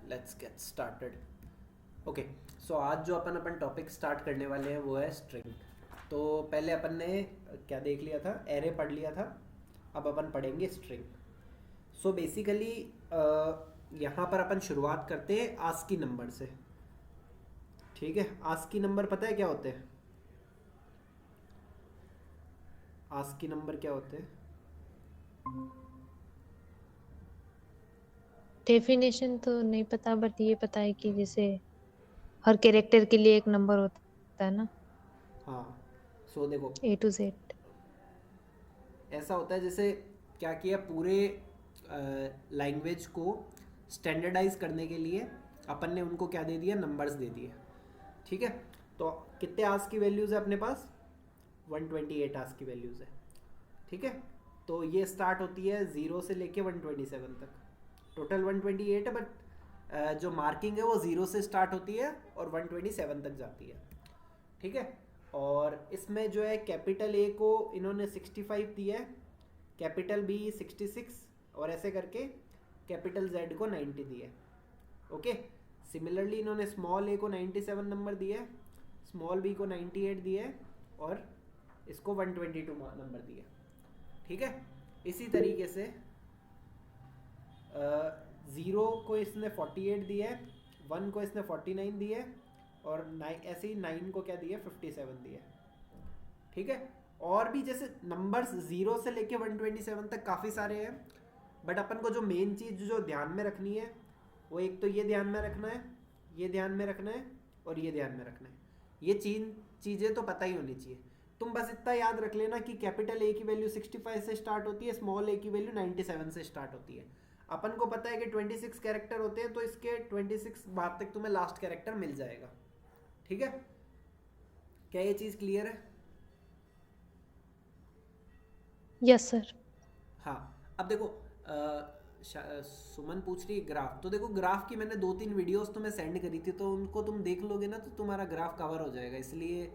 Let's get started. Okay, सो आज जो अपन topic start करने वाले हैं वो है स्ट्रिंग। तो पहले अपन ने क्या देख लिया था, एरे पढ़ लिया था। अब अपन पढ़ेंगे स्ट्रिंग। सो बेसिकली यहाँ पर अपन शुरुआत करते हैं आस्की नंबर से। ठीक है, आस्की नंबर पता है क्या होते हैं? आस्की नंबर क्या होते हैं? डेफिनेशन तो नहीं पता, बट ये पता है कि जैसे हर कैरेक्टर के लिए एक नंबर होता है ना। हाँ, सो देखो, A to Z। ऐसा होता है जैसे क्या किया, पूरे लैंग्वेज को स्टैंडर्डाइज करने के लिए अपन ने उनको क्या दे दिया, नंबर्स दे दिए। ठीक है, तो कितने आस की वैल्यूज़ है अपने पास? 128 आस की वैल्यूज़ है। ठीक है, तो ये स्टार्ट होती है 0 से लेके 127 तक। टोटल 128 है, बट जो मार्किंग है वो 0 से स्टार्ट होती है और 127 तक जाती है। ठीक है, और इसमें जो है कैपिटल ए को इन्होंने 65 दिया है, कैपिटल बी 66, और ऐसे करके कैपिटल जेड को 90 दिया है। ओके, सिमिलरली इन्होंने स्मॉल ए को 97 नंबर दिया है, स्मॉल बी को 98 दिया है, और इसको 122 नंबर दिया है। ठीक है, इसी तरीके से ज़ीरो को इसने 48 दिया है, 1 को इसने 49 दिया है, और ऐसे ही 9 को क्या दिया, 57 दिया है। ठीक है, और भी जैसे नंबर्स 0 से लेके 127 तक काफ़ी सारे हैं, बट अपन को जो मेन चीज़ जो ध्यान में रखनी है वो एक तो ये ध्यान में रखना है, ये ध्यान में रखना है, और ये ध्यान में रखना है। ये चीज़ें तो पता ही होनी चाहिए। तुम बस इतना याद रख लेना कि कैपिटल ए की वैल्यू 65 से स्टार्ट होती है, स्मॉल ए की वैल्यू 97 से स्टार्ट होती है। अपन को पता है कि 26 कैरेक्टर होते हैं, तो इसके 26 बाद तक तुम्हें लास्ट कैरेक्टर मिल जाएगा। ठीक है, क्या ये चीज़ क्लियर है? Yes sir. हाँ, अब देखो, सुमन पूछ रही है ग्राफ। तो देखो, ग्राफ की मैंने 2-3 वीडियोस तुम्हें सेंड करी थी, तो उनको तुम देख लोगे ना तो तुम्हारा ग्राफ कवर हो जाएगा। इसलिए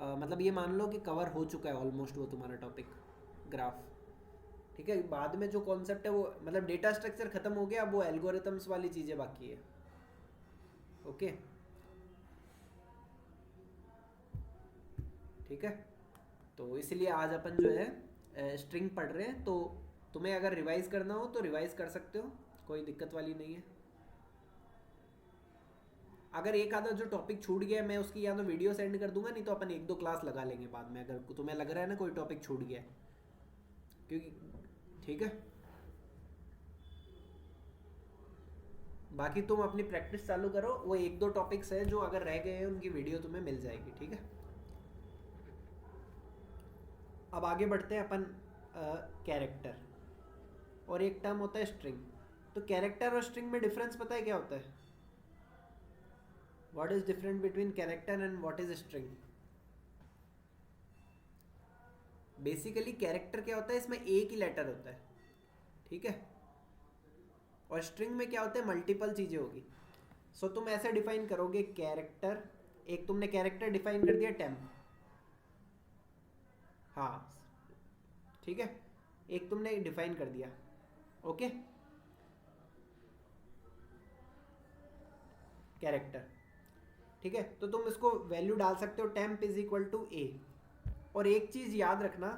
मतलब ये मान लो कि कवर हो चुका है ऑलमोस्ट वो तुम्हारा टॉपिक, ग्राफ। ठीक है, बाद में जो कॉन्सेप्ट है वो मतलब डेटा स्ट्रक्चर खत्म हो गया, अब वो एल्गोरिथम्स वाली चीज़ें बाकी है। ओके, ठीक है, तो इसलिए आज अपन जो है स्ट्रिंग पढ़ रहे हैं। तो तुम्हें अगर रिवाइज करना हो तो रिवाइज कर सकते हो, कोई दिक्कत वाली नहीं है। अगर एक आधा जो टॉपिक छूट गया है, मैं उसकी या तो वीडियो सेंड कर दूंगा, नहीं तो अपन 1-2 क्लास लगा लेंगे बाद में, अगर तुम्हें लग रहा है ना कोई टॉपिक छूट गया है, क्योंकि ठीक है, बाकी तुम अपनी प्रैक्टिस चालू करो। वो 1-2 टॉपिक्स हैं जो अगर रह गए हैं उनकी वीडियो तुम्हें मिल जाएगी। ठीक है, अब आगे बढ़ते हैं अपन। कैरेक्टर और एक टर्म होता है स्ट्रिंग। तो कैरेक्टर और स्ट्रिंग में डिफरेंस पता है क्या होता है? What is different between character and what is string? Basically character क्या होता है, इसमें एक ही लेटर होता है। ठीक है, और स्ट्रिंग में क्या होता है, मल्टीपल चीज़ें होगी। सो तुम ऐसे डिफाइन करोगे कैरेक्टर, एक तुमने कैरेक्टर डिफाइन कर दिया टेम्प। हाँ, ठीक है, एक तुमने डिफाइन कर दिया। Okay, character. ठीक है, तो तुम इसको वैल्यू डाल सकते हो, टेम्प इज इक्वल टू ए। और एक चीज़ याद रखना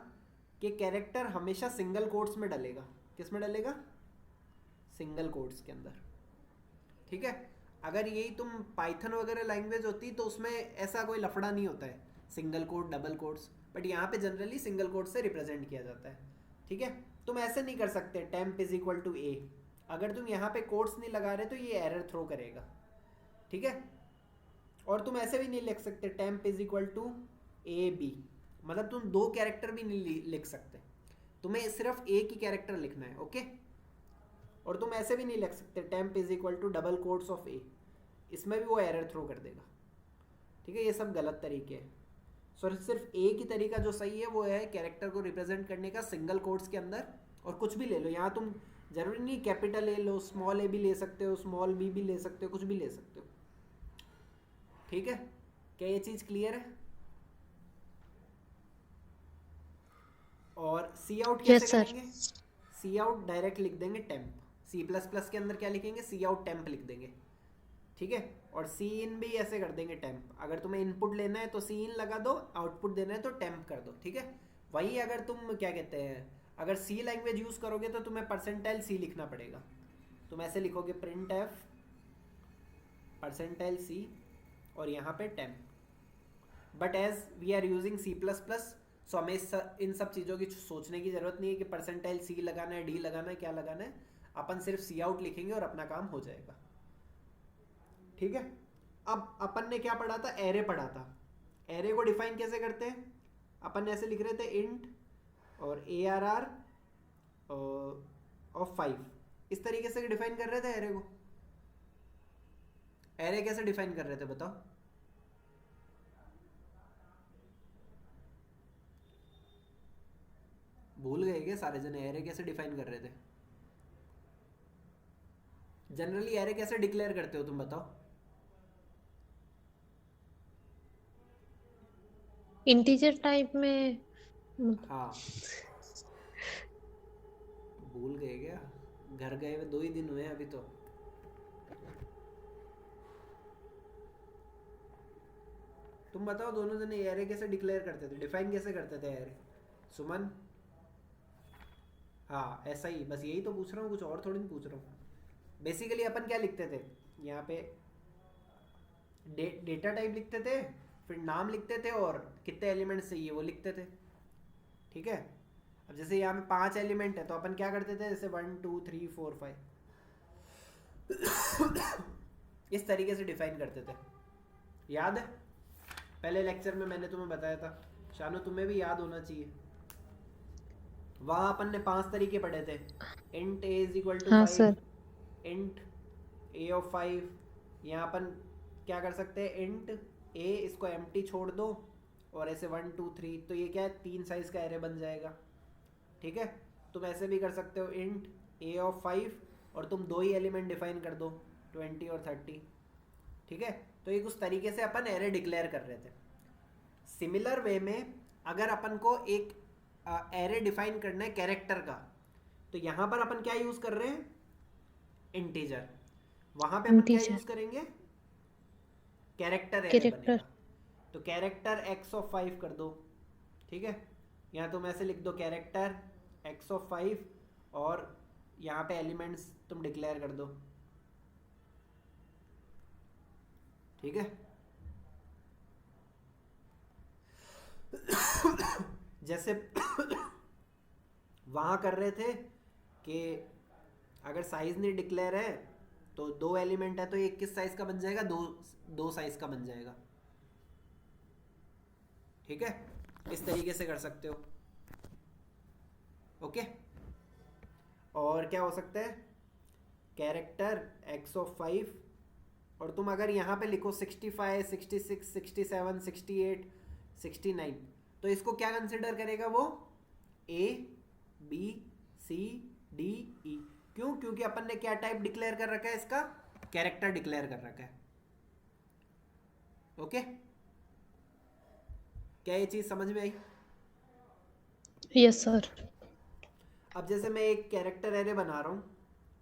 कि कैरेक्टर हमेशा सिंगल कोट्स में डलेगा। किस में डलेगा? सिंगल कोट्स के अंदर। ठीक है, अगर यही तुम पाइथन वगैरह लैंग्वेज होती तो उसमें ऐसा कोई लफड़ा नहीं होता है, single quote double quotes, but यहाँ पे जनरली सिंगल कोट से रिप्रेजेंट किया जाता है। ठीक है, तुम ऐसे नहीं कर सकते टेम्प इज इक्वल टू ए। अगर तुम यहाँ पे कोट्स नहीं लगा रहे तो ये एरर थ्रो करेगा। ठीक है, और तुम ऐसे भी नहीं लिख सकते temp is equal to a b, मतलब तुम दो कैरेक्टर भी नहीं लिख सकते, तुम्हें सिर्फ एक ही कैरेक्टर लिखना है। ओके, और तुम ऐसे भी नहीं लिख सकते temp is equal to double quotes of a, इसमें भी वो एरर थ्रो कर देगा। ठीक है, ये सब गलत तरीके हैं। सो सिर्फ एक ही तरीका जो सही है वो है कैरेक्टर को रिप्रेजेंट करने का सिंगल कोट्स के अंदर। और कुछ भी ले लो, यहाँ तुम जरूरी नहीं कैपिटल ए लो, स्मॉल ए भी ले सकते हो, स्मॉल बी भी ले सकते हो, कुछ भी ले सकते हो। ठीक है, क्या ये चीज़ क्लियर है? और सी आउट कैसे यस सर। करेंगे? सी आउट डायरेक्ट लिख देंगे टेम्प। सी प्लस प्लस के अंदर क्या लिखेंगे, सी आउट टेम्प लिख देंगे। ठीक है। और सी इन भी ऐसे कर देंगे टेम्प, अगर तुम्हें इनपुट लेना है तो सी इन लगा दो, आउटपुट देना है तो टेम्प कर दो, ठीक है। वही अगर तुम क्या कहते हैं, अगर सी लैंग्वेज यूज़ करोगे तो तुम्हें परसेंटाइल सी लिखना पड़ेगा। तुम ऐसे लिखोगे प्रिंट एफ परसेंटाइल सी और यहाँ पे temp. But as we are using C plus plus, so हमें इन सब चीज़ों की सोचने की ज़रूरत नहीं है कि परसेंटाइल सी लगाना है, डी लगाना है, क्या लगाना है। अपन सिर्फ सी आउट लिखेंगे और अपना काम हो जाएगा, ठीक है। अब अपन ने क्या पढ़ा था, एरे पढ़ा था। एरे को डिफाइन कैसे करते हैं, अपन ने ऐसे लिख रहे थे इंट और ARR ऑफ 5, इस तरीके से डिफाइन कर रहे थे एरे को। एरे कैसे डिफाइन कर रहे थे बताओ। भूल गए क्या सारे जने, एरे कैसे डिफाइन कर रहे थे। जनरली एरे कैसे डिक्लेयर करते हो तुम बताओ। इंटीजर टाइप में। हाँ, भूल गए क्या, घर गए हुए 2 ही दिन हुए हैं अभी तो। तुम बताओ दोनों जने एरे कैसे डिक्लेयर करते थे, डिफाइन कैसे करते थे एरे। सुमन, हाँ ऐसा ही, बस यही तो पूछ रहा हूँ, कुछ और थोड़ी नहीं पूछ रहा हूँ। बेसिकली अपन क्या लिखते थे यहाँ पे, डेटा टाइप लिखते थे, फिर नाम लिखते थे और कितने एलिमेंट्स चाहिए वो लिखते थे, ठीक है। अब जैसे यहाँ में 5 एलिमेंट है तो अपन क्या करते थे, जैसे 1 2 3 4 5 इस तरीके से डिफाइन करते थे। याद है पहले लेक्चर में मैंने तुम्हें बताया था, शानू तुम्हें भी याद होना चाहिए। वहाँ अपन ने 5 तरीके पढ़े थे। Int a is equal to हाँ 5, सर। Int a of 5। यहाँ अपन क्या कर सकते हैं, इंट a इसको एम्प्टी छोड़ दो और ऐसे 1 2 3, तो ये क्या है 3 साइज का एरे बन जाएगा, ठीक है। तुम ऐसे भी कर सकते हो इंट a ऑफ 5 और तुम 2 ही एलिमेंट डिफाइन कर दो 20 और 30, ठीक है। तो ये कुछ तरीके से अपन एरे डिक्लेयर कर रहे थे। सिमिलर वे में अगर अपन को एक एरे डिफाइन करना है कैरेक्टर का, तो यहाँ पर अपन क्या यूज़ कर रहे हैं, इंटीजर। वहाँ पे अपन क्या इंटीजर यूज़ करेंगे, कैरेक्टर एरे कैरेक्टर। बनेगा। तो कैरेक्टर x ऑफ 5 कर दो, ठीक है। यहाँ तुम ऐसे लिख दो कैरेक्टर x ऑफ 5 और यहाँ पे एलिमेंट्स तुम डिक्लेयर कर दो, ठीक है। जैसे वहाँ कर रहे थे कि अगर साइज नहीं डिक्लेयर है तो 2 एलिमेंट है तो ये किस साइज का बन जाएगा, दो साइज का बन जाएगा, ठीक है। इस तरीके से कर सकते हो, ओके। और क्या हो सकता है, कैरेक्टर x ऑफ 5 और तुम अगर यहाँ पे लिखो 65 66 67 68 69, तो इसको क्या कंसिडर करेगा वो, A B C D E। क्यों, क्योंकि अपन ने क्या टाइप डिक्लेयर कर रखा है, इसका कैरेक्टर डिक्लेयर कर रखा है, ओके। क्या ये चीज़ समझ में आई। Yes sir. अब जैसे मैं एक कैरेक्टर एरे बना रहा हूँ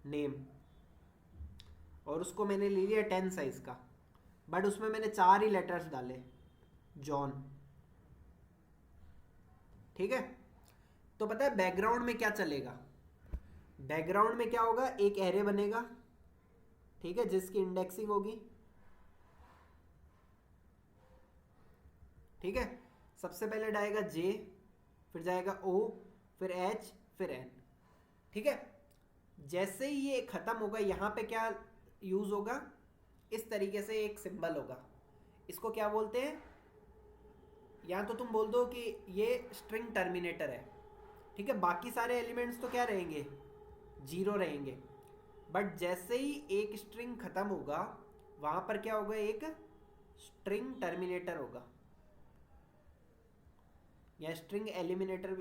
नेम, और उसको मैंने ले लिया 10 साइज का, बट उसमें मैंने 4 ही लेटर्स डाले, जॉन, ठीक है। तो पता है बैकग्राउंड में क्या चलेगा, बैकग्राउंड में क्या होगा, एक एरे बनेगा, ठीक है, जिसकी इंडेक्सिंग होगी, ठीक है। सबसे पहले जाएगा J, फिर जाएगा O, फिर H, फिर N, ठीक है। जैसे ही ये खत्म होगा यहाँ पे क्या यूज होगा, इस तरीके से एक सिंबल होगा, इसको क्या बोलते हैं, या तो तुम बोल दो कि ये स्ट्रिंग टर्मिनेटर है, ठीक है। बाकी सारे एलिमेंट्स तो क्या रहेंगे, 0 रहेंगे, बट जैसे ही एक स्ट्रिंग खत्म होगा वहां पर क्या होगा, एक स्ट्रिंग टर्मिनेटर होगा, या स्ट्रिंग एलिमिनेटर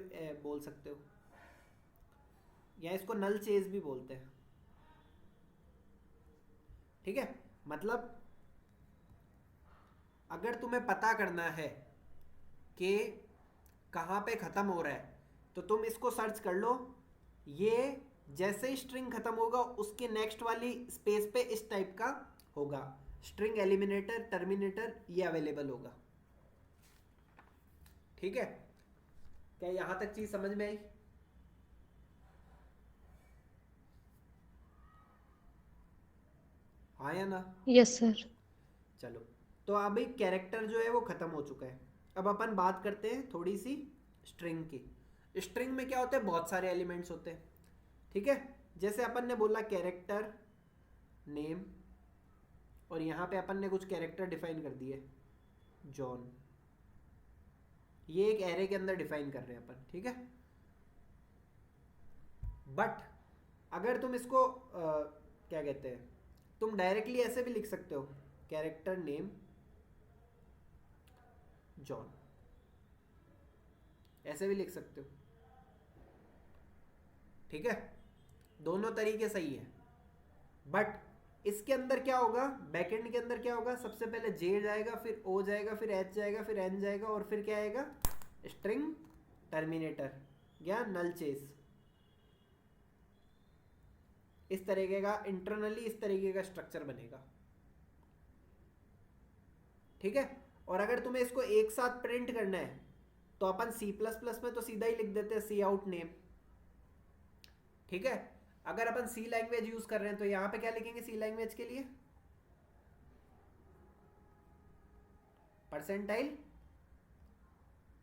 बोल सकते हो, या इसको नल चेज भी बोलते हैं, ठीक है। मतलब अगर तुम्हें पता करना है कि कहाँ पे ख़त्म हो रहा है तो तुम इसको सर्च कर लो, ये जैसे ही स्ट्रिंग ख़त्म होगा उसके नेक्स्ट वाली स्पेस पे इस टाइप का होगा, स्ट्रिंग एलिमिनेटर, टर्मिनेटर, ये अवेलेबल होगा। ठीक है, क्या यहां तक चीज समझ में आई? हाँ या ना? Yes sir. चलो, तो अभी कैरेक्टर जो है वो खत्म हो चुका है। अब अपन बात करते हैं थोड़ी सी स्ट्रिंग की। स्ट्रिंग में क्या होता है, बहुत सारे एलिमेंट्स होते हैं। ठीक है, जैसे अपन ने बोला कैरेक्टर नेम, और यहाँ पे अपन ने कुछ कैरेक्टर डिफाइन कर दिए, जॉन। ये एक एरे के अंदर डिफाइन कर रहे हैं अपन, ठीक है। बट अगर तुम इसको क्या कहते हैं, तुम डायरेक्टली ऐसे भी लिख सकते हो, कैरेक्टर नेम जॉन, ऐसे भी लिख सकते हो। ठीक है, दोनों तरीके सही है। बट इसके अंदर क्या होगा, बैकएंड के अंदर क्या होगा, सबसे पहले जे जाएगा, फिर ओ जाएगा, फिर एच जाएगा, फिर एन जाएगा, और फिर क्या आएगा, स्ट्रिंग टर्मिनेटर या नल चेस। इस तरीके का इंटरनली इस तरीके का स्ट्रक्चर बनेगा। ठीक है, और अगर तुम्हें इसको एक साथ प्रिंट करना है तो अपन सी प्लस प्लस में तो सीधा ही लिख देते हैं सी आउट नेम। ठीक है, अगर अपन सी लैंग्वेज यूज कर रहे हैं तो यहां पे क्या लिखेंगे सी लैंग्वेज के लिए, परसेंटाइल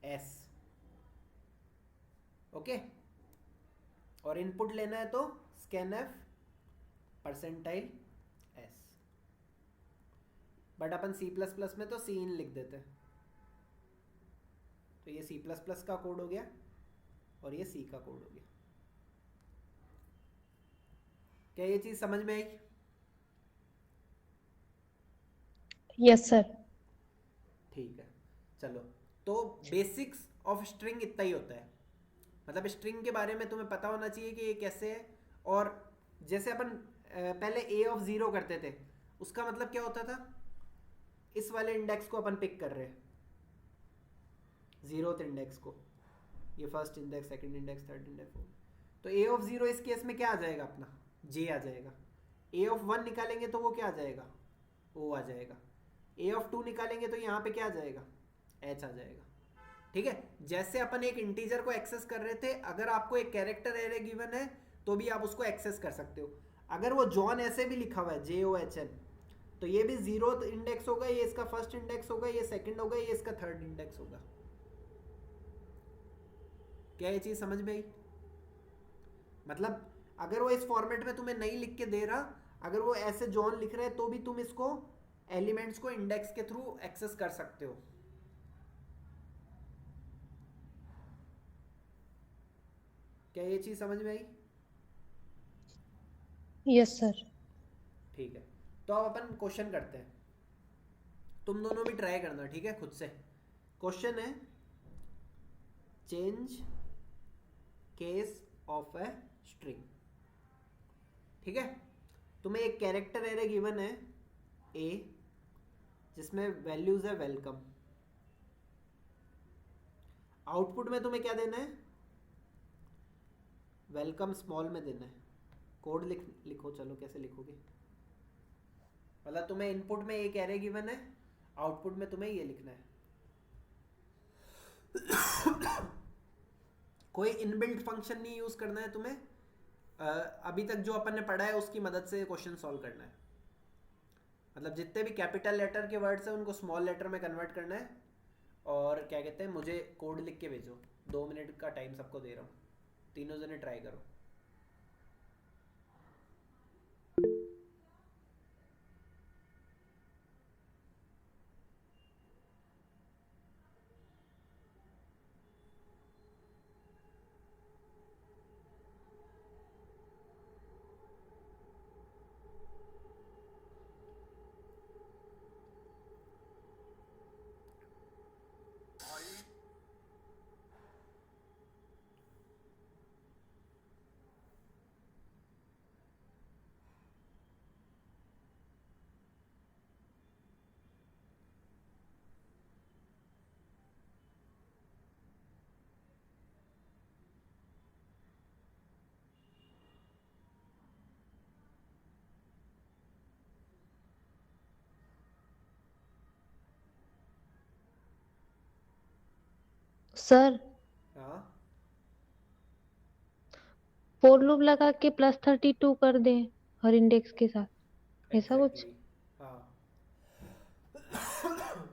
एस। ओके, और इनपुट लेना है तो scanf percentile s. But अपन सी प्लस प्लस में तो सी इन लिख देते हैं। तो ये सी प्लस प्लस का कोड हो गया और ये सी का कोड हो गया। क्या ये चीज समझ में आई? Yes sir. ठीक है, चलो, तो बेसिक्स ऑफ स्ट्रिंग इतना ही होता है। मतलब स्ट्रिंग के बारे में तुम्हें पता होना चाहिए कि ये कैसे है। और जैसे अपन पहले ए ऑफ जीरो करते थे, उसका मतलब क्या होता था, इस वाले इंडेक्स को अपन पिक कर रहे हैं, जीरोथ इंडेक्स को, ये first index, second index, third index. तो ए ऑफ जीरो इस केस में क्या आ जाएगा, अपना जे आ जाएगा। ए ऑफ वन निकालेंगे तो वो क्या आ जाएगा, ओ आ जाएगा। ए ऑफ टू निकालेंगे तो यहाँ पे क्या आ जाएगा, एच आ जाएगा। ठीक है, जैसे अपन एक इंटीजर को एक्सेस कर रहे थे, अगर आपको एक कैरेक्टर एरे गिवन है तो भी आप उसको एक्सेस कर सकते हो। अगर वो जॉन ऐसे भी लिखा हुआ है, जे ओ एच एन, तो ये भी जीरो इंडेक्स होगा, ये इसका फर्स्ट इंडेक्स होगा, ये सेकंड होगा, ये इसका थर्ड इंडेक्स होगा। क्या ये चीज समझ में आई? मतलब अगर वो इस फॉर्मेट में तुम्हें नहीं लिख के दे रहा, अगर वो ऐसे जॉन लिख रहे हैं तो भी तुम इसको एलिमेंट्स को इंडेक्स के थ्रू एक्सेस कर सकते हो। क्या ये चीज समझ में आई? Yes sir. ठीक है, तो अब अपन क्वेश्चन करते हैं। तुम दोनों भी ट्राई करना, ठीक है, खुद से। क्वेश्चन है, change case of a string. ठीक है, तुम्हें एक कैरेक्टर एरे गिवन है ए, जिसमें वैल्यूज है वेलकम। आउटपुट में तुम्हें क्या देना है, वेलकम स्मॉल में देना है। कोड लिखो, चलो कैसे लिखोगे। मतलब तुम्हें इनपुट में एक एरे गिवन है, आउटपुट में तुम्हें ये लिखना है। कोई इनबिल्ट फंक्शन नहीं यूज करना है तुम्हें। अभी तक जो अपन ने पढ़ा है उसकी मदद से क्वेश्चन सॉल्व करना है। मतलब जितने भी कैपिटल लेटर के वर्ड्स हैं उनको स्मॉल लेटर में कन्वर्ट करना है। और क्या कहते हैं, मुझे कोड लिख के भेजो। 2 मिनट का टाइम सबको दे रहा हूँ, तीनों जने ट्राई करो। सर हाँ फोर लूप लगा के +32 कर दें हर इंडेक्स के साथ, ऐसा कुछ। एग्जैक्टली हाँ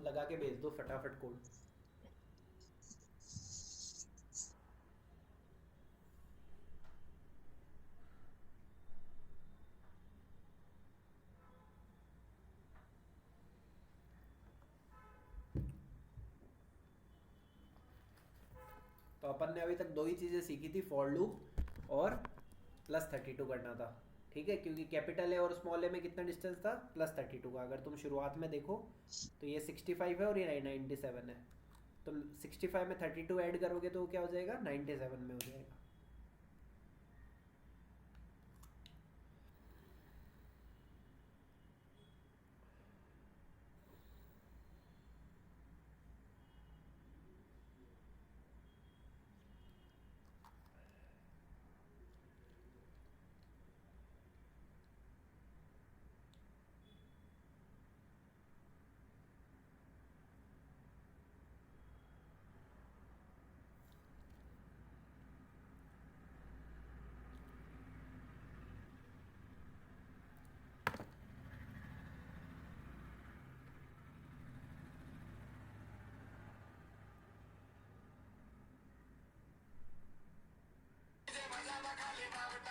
लगा के भेज दो फटाफट कोड। तो अपन ने अभी तक दो ही चीज़ें सीखी थी, फॉर लूप और +32 करना था। ठीक है, क्योंकि कैपिटल ए और स्मॉल ए में कितना डिस्टेंस था, +32 का। अगर तुम शुरुआत में देखो तो ये 65 है और ये 97 है। तो 65 में 32 ऐड करोगे तो क्या हो जाएगा, 97 में हो जाएगा।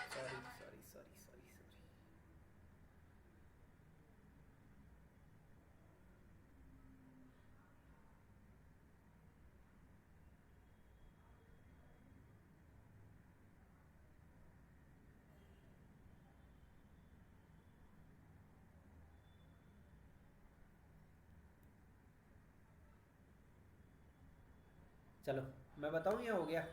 Sorry sorry sorry sorry sorry. चलो मैं बताऊँ या हो गया।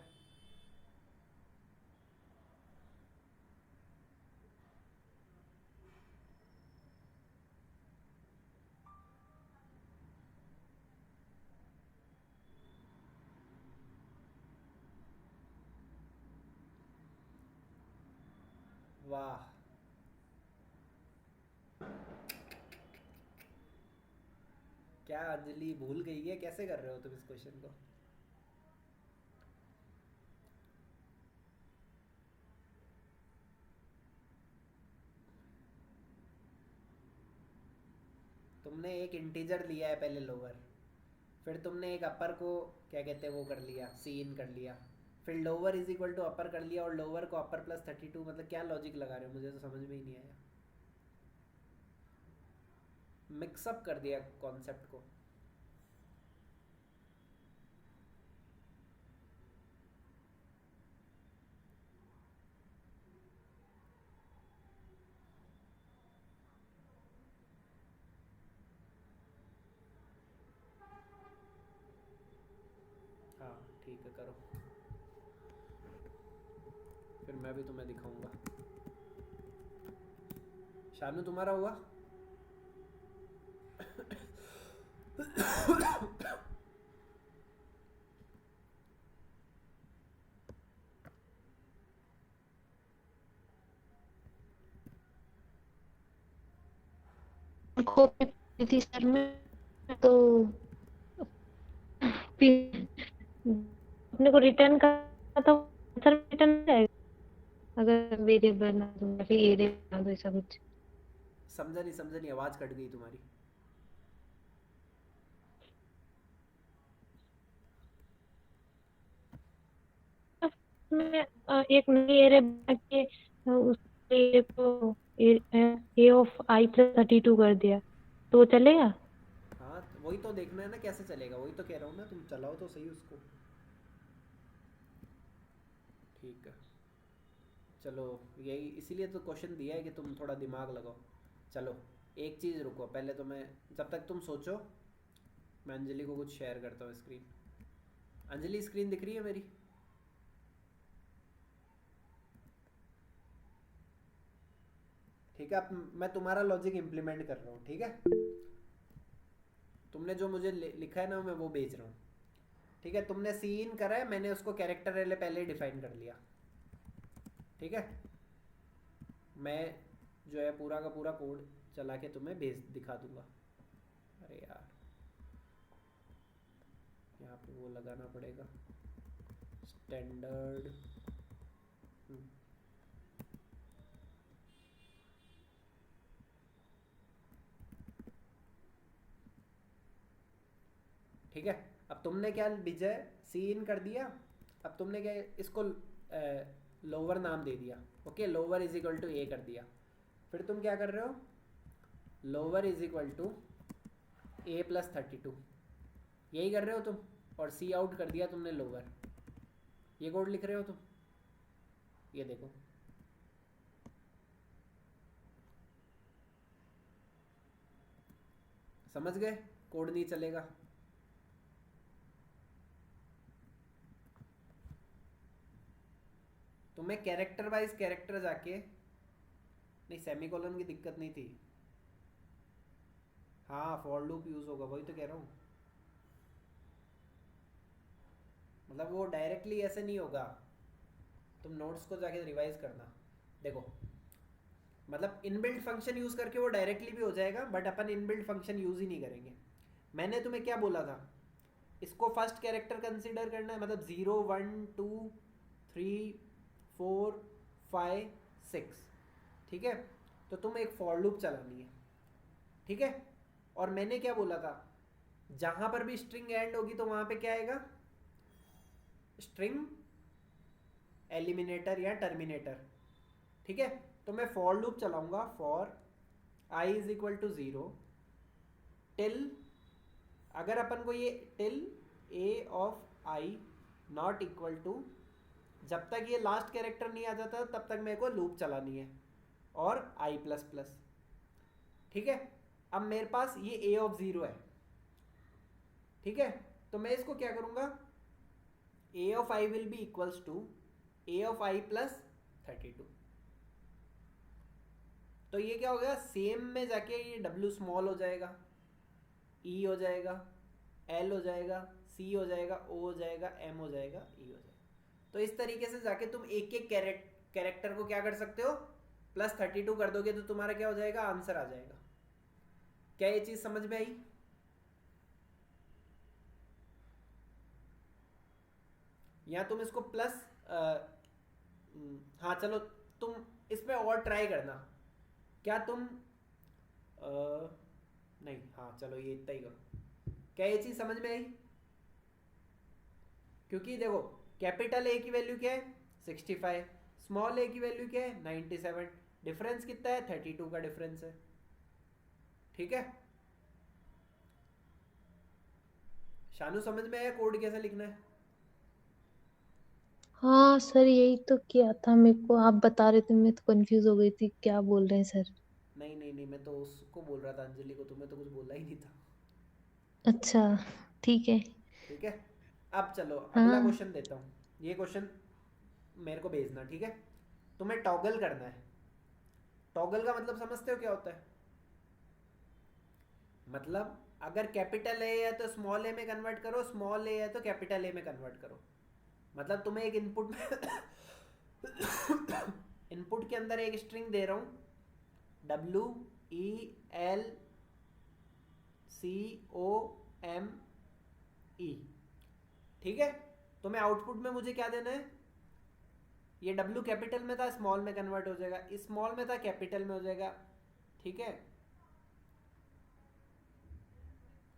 वाह, क्या अंजलि भूल गई है, कैसे कर रहे हो तुम इस क्वेश्चन को। तुमने एक इंटीजर लिया है पहले लोअर, फिर तुमने एक अपर को क्या कहते हैं वो कर लिया, सी इन कर लिया, फिर लोअर इज इक्वल टू अपर कर लिया और लोअर को अपर +32। मतलब क्या लॉजिक लगा रहे हो, मुझे तो समझ में ही नहीं आया। मिक्सअप कर दिया कॉन्सेप्ट को। हाँ ठीक है करो, फिर मैं भी तुम्हें दिखाऊंगा। शानू तुम्हारा हुआ। कॉपी की थी सर में, तो फिर अपने को रिटर्न करना था, सर रिटर्न जाएगा अगर वेरिएबल ना दूँ या फिर एरे बना दो, ऐसा कुछ। समझा नहीं, आवाज़ कट गई तुम्हारी। मैं एक नई एरे बना के उस एरे को ए ऑफ i +32 कर दिया, तो वो चलेगा। हाँ तो वही तो देखना है ना कैसे चलेगा, वही तो कह रहा हूँ ना, तुम चलाओ तो सही उसको। ठीक है चलो, यही इसीलिए तो क्वेश्चन दिया है कि तुम थोड़ा दिमाग लगाओ। चलो एक चीज़ रुको, पहले तो मैं, जब तक तुम सोचो मैं अंजलि को कुछ शेयर करता हूँ स्क्रीन। अंजलि स्क्रीन दिख रही है मेरी। ठीक है, अब मैं तुम्हारा लॉजिक इम्प्लीमेंट कर रहा हूँ। ठीक है, तुमने जो मुझे लिखा है ना मैं वो भेज रहा हूँ। ठीक है, तुमने सी इन करा है, मैंने उसको कैरेक्टर एले पहले ही डिफाइन कर लिया। ठीक है, मैं जो है पूरा का पूरा कोड चला के तुम्हें भेज दिखा दूंगा। अरे यार यहाँ पे वो लगाना पड़ेगा। स्टैंडर्ड। ठीक है, अब तुमने क्या विजय सी इन कर दिया, अब तुमने क्या इसको लोअर नाम दे दिया। Okay, lower is equal to a कर दिया। फिर तुम क्या कर रहे हो, lower is equal to a plus 32, यही कर रहे हो तुम, और सी आउट कर दिया तुमने लोअर। ये कोड लिख रहे हो तुम, ये देखो। समझ गए, कोड नहीं चलेगा। तुम्हें कैरेक्टर वाइज कैरेक्टर जाके, नहीं सेमीकोलन की दिक्कत नहीं थी। हाँ फॉर लूप यूज होगा, वही तो कह रहा हूँ। मतलब वो डायरेक्टली ऐसे नहीं होगा, तुम नोट्स को जाके रिवाइज करना। देखो मतलब इनबिल्ट फंक्शन यूज करके वो डायरेक्टली भी हो जाएगा, बट अपन इनबिल्ट फंक्शन यूज ही नहीं करेंगे। मैंने तुम्हें क्या बोला था, इसको फर्स्ट कैरेक्टर कंसीडर करना है, मतलब 0 1 2 3 4 5 6। ठीक है, तो तुम्हें एक फॉर लूप चलानी है। ठीक है, और मैंने क्या बोला था, जहां पर भी स्ट्रिंग एंड होगी तो वहां पे क्या आएगा, स्ट्रिंग एलिमिनेटर या टर्मिनेटर। ठीक है, तो मैं फॉर लूप चलाऊंगा, for i is equal to 0 till, अगर अपन को ये till a of i not equal to, जब तक ये लास्ट कैरेक्टर नहीं आ जाता तब तक मेरे को लूप चलानी है, और आई प्लस प्लस। ठीक है, अब मेरे पास ये ए ऑफ 0 है। ठीक है, तो मैं इसको क्या करूंगा, a of i will be equals to a of i plus 32। तो ये क्या हो गया, सेम में जाके ये डब्ल्यू स्मॉल हो जाएगा, ई हो जाएगा, एल हो जाएगा, सी हो जाएगा, ओ हो जाएगा, एम हो जाएगा, ई हो जाएगा। तो इस तरीके से जाके तुम एक एक कैरेक्टर को क्या कर सकते हो, प्लस 32 कर दोगे तो तुम्हारा क्या हो जाएगा, आंसर आ जाएगा। क्या ये चीज समझ में आई? या तुम इसको प्लस हाँ चलो, तुम इसमें और ट्राई करना। क्या तुम नहीं, हाँ चलो ये इतना ही करो। क्या ये चीज समझ में आई? क्योंकि देखो कैपिटल ए की वैल्यू क्या है 65, स्मॉल ए की वैल्यू क्या है 97, डिफरेंस कितना है 32 का डिफरेंस है। ठीक है, शानू समझ में आया कोड कैसे लिखना है? हाँ सर, यही तो किया था, मेरे को आप बता रहे थे, मैं तो कंफ्यूज हो गई थी क्या बोल रहे हैं सर। नहीं नहीं नहीं, मैं तो उसको बोल रहा था अंजलि को, तुम्हें तो कुछ बोला ही नहीं था। अच्छा, ठीक है। ठीक है, अब चलो अगला हाँ क्वेश्चन देता हूँ। ये क्वेश्चन मेरे को भेजना, ठीक है? तुम्हें टॉगल करना है। टॉगल का मतलब समझते हो क्या होता है? मतलब अगर कैपिटल ए है तो स्मॉल ए में कन्वर्ट करो, स्मॉल ए है तो कैपिटल ए में कन्वर्ट करो। मतलब तुम्हें एक इनपुट में इनपुट के अंदर एक स्ट्रिंग दे रहा हूँ, W E L C O M E. ठीक है, तो मैं आउटपुट में मुझे क्या देना है, ये डब्ल्यू कैपिटल में था स्मॉल में कन्वर्ट हो जाएगा, स्मॉल में था कैपिटल में हो जाएगा। ठीक है,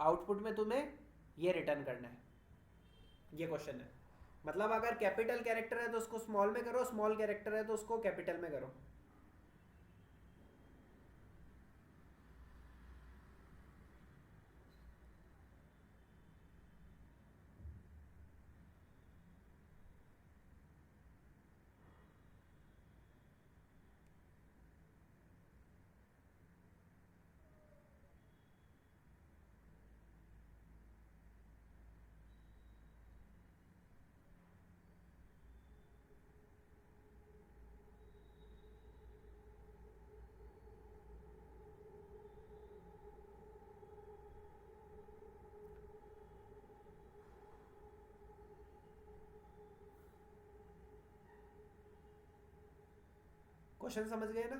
आउटपुट में तुम्हें ये रिटर्न करना है, ये क्वेश्चन है। मतलब अगर कैपिटल कैरेक्टर है तो उसको स्मॉल में करो, स्मॉल कैरेक्टर है तो उसको कैपिटल में करो। क्वेश्चन समझ गए ना?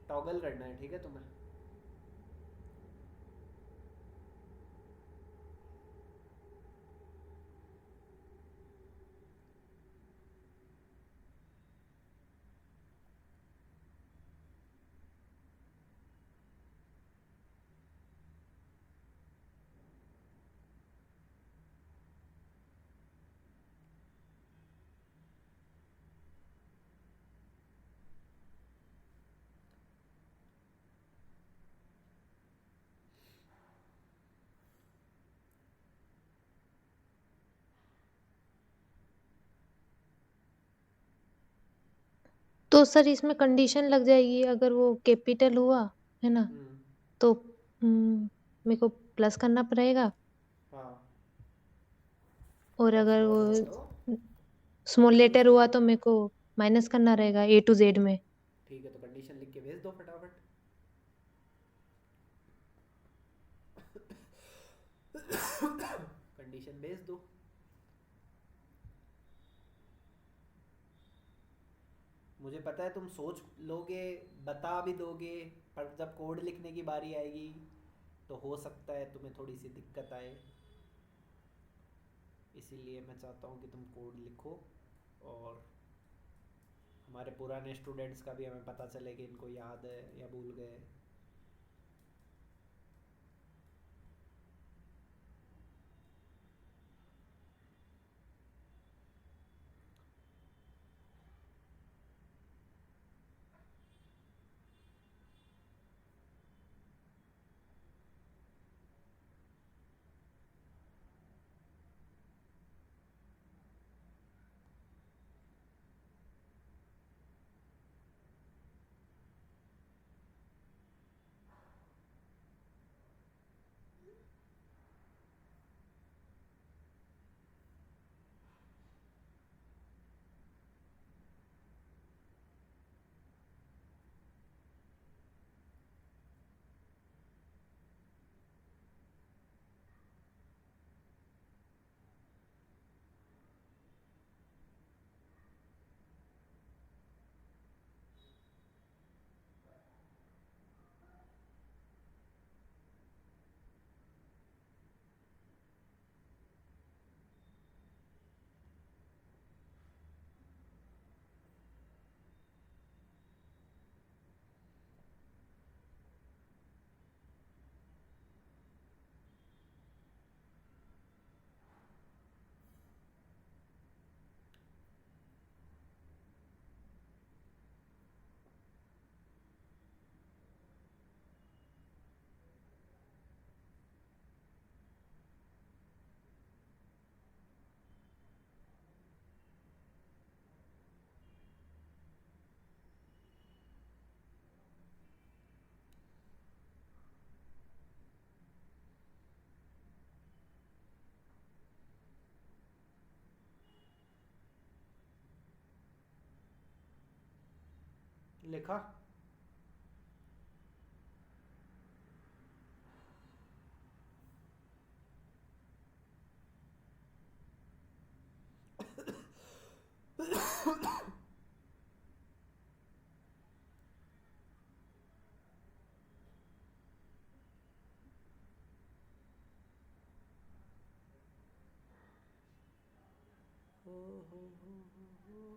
टॉगल करना है, ठीक है तुम्हें? तो सर इसमें कंडीशन लग जाएगी अगर वो कैपिटल हुआ है ना, तो मेरे को प्लस करना पड़ेगा, हाँ और अगर स्मॉल है तो वो स्मॉल ए टू लेटर हुआ जेड। तो मेरे को माइनस करना रहेगा A to Z में। ठीक है, तो कंडीशन लिख के भेज दो फटाफट। कंडीशन भेज दो। मुझे पता है तुम सोच लोगे, बता भी दोगे, पर जब कोड लिखने की बारी आएगी तो हो सकता है तुम्हें थोड़ी सी दिक्कत आए। इसीलिए मैं चाहता हूँ कि तुम कोड लिखो, और हमारे पुराने स्टूडेंट्स का भी हमें पता चले कि इनको याद है या भूल गए। लिखा।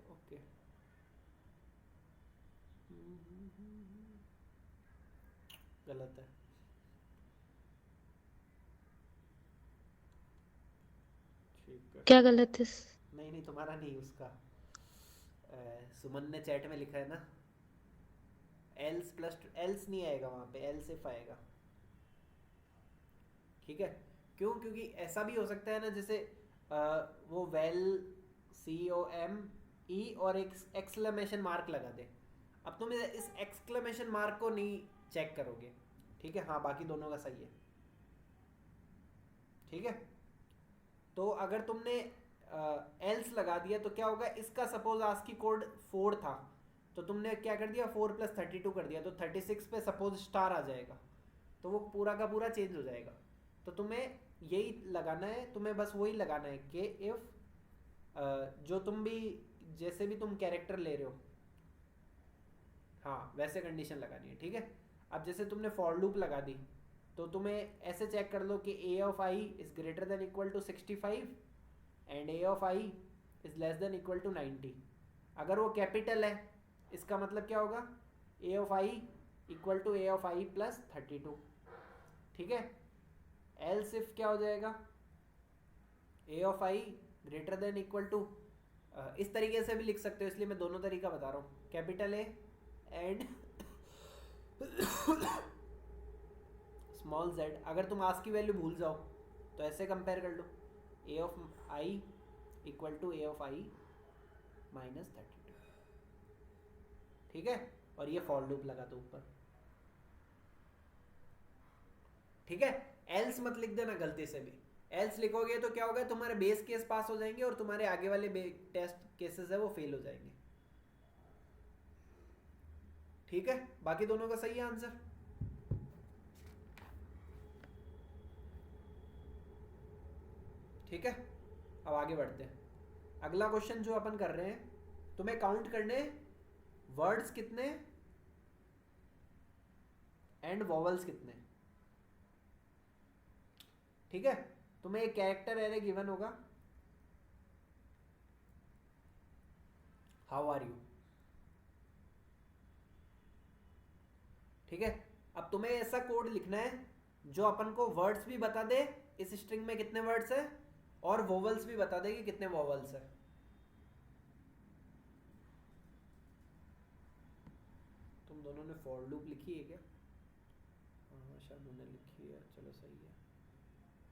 ओके। गलत है। ठीक है। क्या गलत है? नहीं नहीं, तुम्हारा नहीं, उसका। सुमन ने चैट में लिखा है ना, एल्स प्लस एल्स नहीं आएगा वहाँ पे, एल सिर्फ आएगा। ठीक है। क्यों? क्योंकि ऐसा भी हो सकता है ना, जैसे वो वेल COME और एक एक्सक्लेमेशन मार्क लगा दे। अब तुम इस एक्सक्लेमेशन मार्क को नहीं चेक करोगे। ठीक है, हाँ बाकी दोनों का सही है। ठीक है, तो अगर तुमने एल्स लगा दिया तो क्या होगा, इसका सपोज आस्की कोड 4 था, तो तुमने क्या कर दिया, 4 + 32 कर दिया, तो 36 पे सपोज स्टार आ जाएगा, तो वो पूरा का पूरा चेंज हो जाएगा। तो तुम्हें यही लगाना है, तुम्हें बस वही लगाना है कि इफ जो तुम भी, जैसे भी तुम कैरेक्टर ले रहे हो, हाँ वैसे कंडीशन लगानी है। ठीक है, अब जैसे तुमने फॉर लूप लगा दी, तो तुम्हें ऐसे चेक कर लो कि a(i)< 65 एंड a(i)< 90। अगर वो कैपिटल है, इसका मतलब क्या होगा, a(i)=a(i)+32। ठीक है, एल्स इफ क्या हो जाएगा, a(i)< इस तरीके से भी लिख सकते हो, इसलिए मैं दोनों तरीका बता रहा हूँ, capital A and small Z. अगर तुम आस्क की वैल्यू भूल जाओ तो ऐसे कंपेयर कर लो, a(i)=a(i)-32। ठीक है, और ये फॉर लूप लगा दो ऊपर, ठीक है। एल्स मत लिख देना गलती से भी, एल्स लिखोगे तो क्या होगा, तुम्हारे बेस केस पास हो जाएंगे और तुम्हारे आगे वाले टेस्ट केसेस है वो फेल हो जाएंगे, ठीक है। बाकी दोनों का सही है आंसर। ठीक है, अब आगे बढ़ते हैं। अगला क्वेश्चन जो अपन कर रहे हैं, तुम्हें काउंट करने वर्ड्स कितने एंड वॉवल्स कितने, ठीक है। तुम्हें एक कैरेक्टर एरे गिवन होगा, हाउ आर यू, ठीक है। अब तुम्हें ऐसा कोड लिखना है जो अपन को वर्ड्स भी बता दे इस स्ट्रिंग में कितने वर्ड्स है, और वोवल्स भी बता दे कि कितने वोवल्स है। तुम दोनों ने फॉर लूप लिखी है क्या? हाँ शानू ने लिखी है, चलो सही है,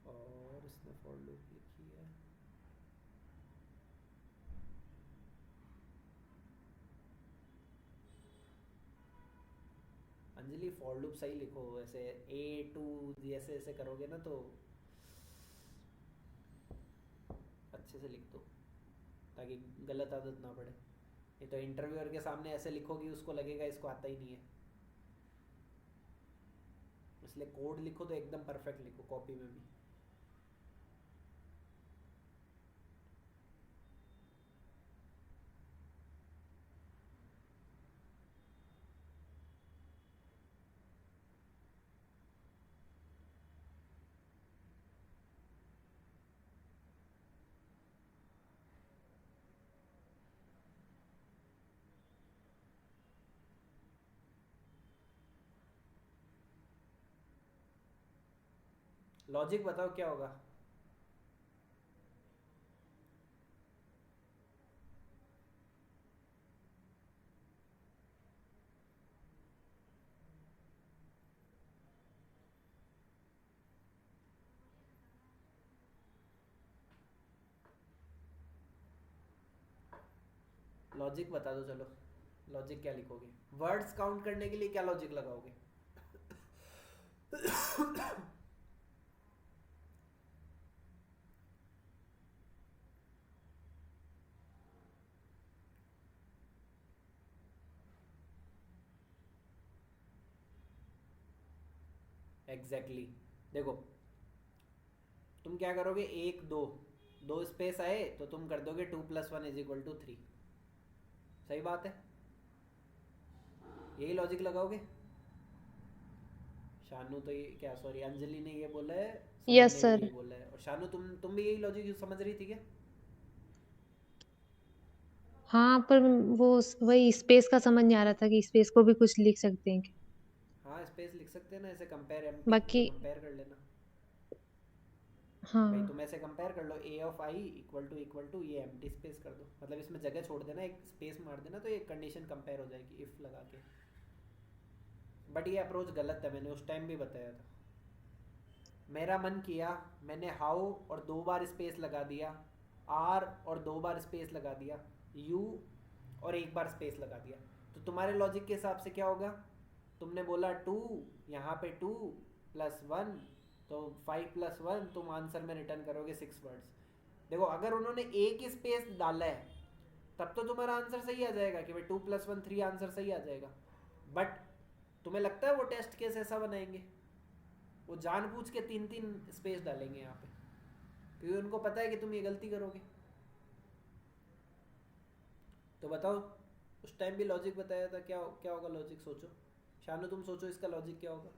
और इसने फॉर लूप लिखी है। अंजलि फॉर लूप सही लिखो, ऐसे ए टू ऐसे ऐसे करोगे ना तो अच्छे से लिख दो, ताकि गलत आदत ना पड़े। ये तो इंटरव्यूअर के सामने ऐसे लिखोगी उसको लगेगा इसको आता ही नहीं है, इसलिए कोड लिखो तो एकदम परफेक्ट लिखो कॉपी में भी। लॉजिक बताओ क्या होगा। लॉजिक बता दो चलो, लॉजिक क्या लिखोगे, वर्ड्स काउंट करने के लिए क्या लॉजिक लगाओगे? Exactly exactly. देखो तुम क्या करोगे, एक दो दो स्पेस आए तो तुम कर दोगे 2+1 = 3, सही बात है, यही लॉजिक लगाओगे। शानू तो ये क्या, सॉरी अंजलि ने ये बोला है, सुमन यस ने भी सर। यही बोला है, और शानू तुम भी यही लॉजिक समझ रही थी क्या? हाँ, पर वो वही स्पेस का समझ नहीं आ रहा था कि स्पेस को भी कुछ लिख सकते हैं क्या? हाँ स्पेस लिख सकते हैं ना, ऐसे कंपेयर एम्प्टी बाकी कंपेयर कर लेना। भाई हाँ। तुम ऐसे कंपेयर कर लो, a(i) = ये एम्प्टी स्पेस कर दो, मतलब इसमें जगह छोड़ देना, एक स्पेस मार देना, तो ये कंडीशन कंपेयर हो जाएगी इफ लगा के। बट ये अप्रोच गलत है, मैंने उस टाइम भी बताया था। मेरा मन किया, मैंने हाउ और 2 बार स्पेस लगा दिया, आर और 2 बार स्पेस लगा दिया, यू और 1 बार स्पेस लगा दिया, तो तुम्हारे लॉजिक के हिसाब से क्या होगा, तुमने बोला 2, यहाँ पे 2+1, तो 5+1, तुम आंसर में रिटर्न करोगे 6 वर्ड्स। देखो अगर उन्होंने एक ही स्पेस डाला है तब तो तुम्हारा आंसर सही आ जाएगा कि भाई 2+1 3 आंसर सही आ जाएगा। बट तुम्हें लगता है वो टेस्ट केस ऐसा बनाएंगे? वो जानबूझ के 3-3 स्पेस डालेंगे यहाँ पे, क्योंकि उनको पता है कि तुम ये गलती करोगे। तो बताओ, उस टाइम भी लॉजिक बताया था, क्या क्या होगा लॉजिक, सोचो। शानू तुम सोचो इसका लॉजिक क्या होगा।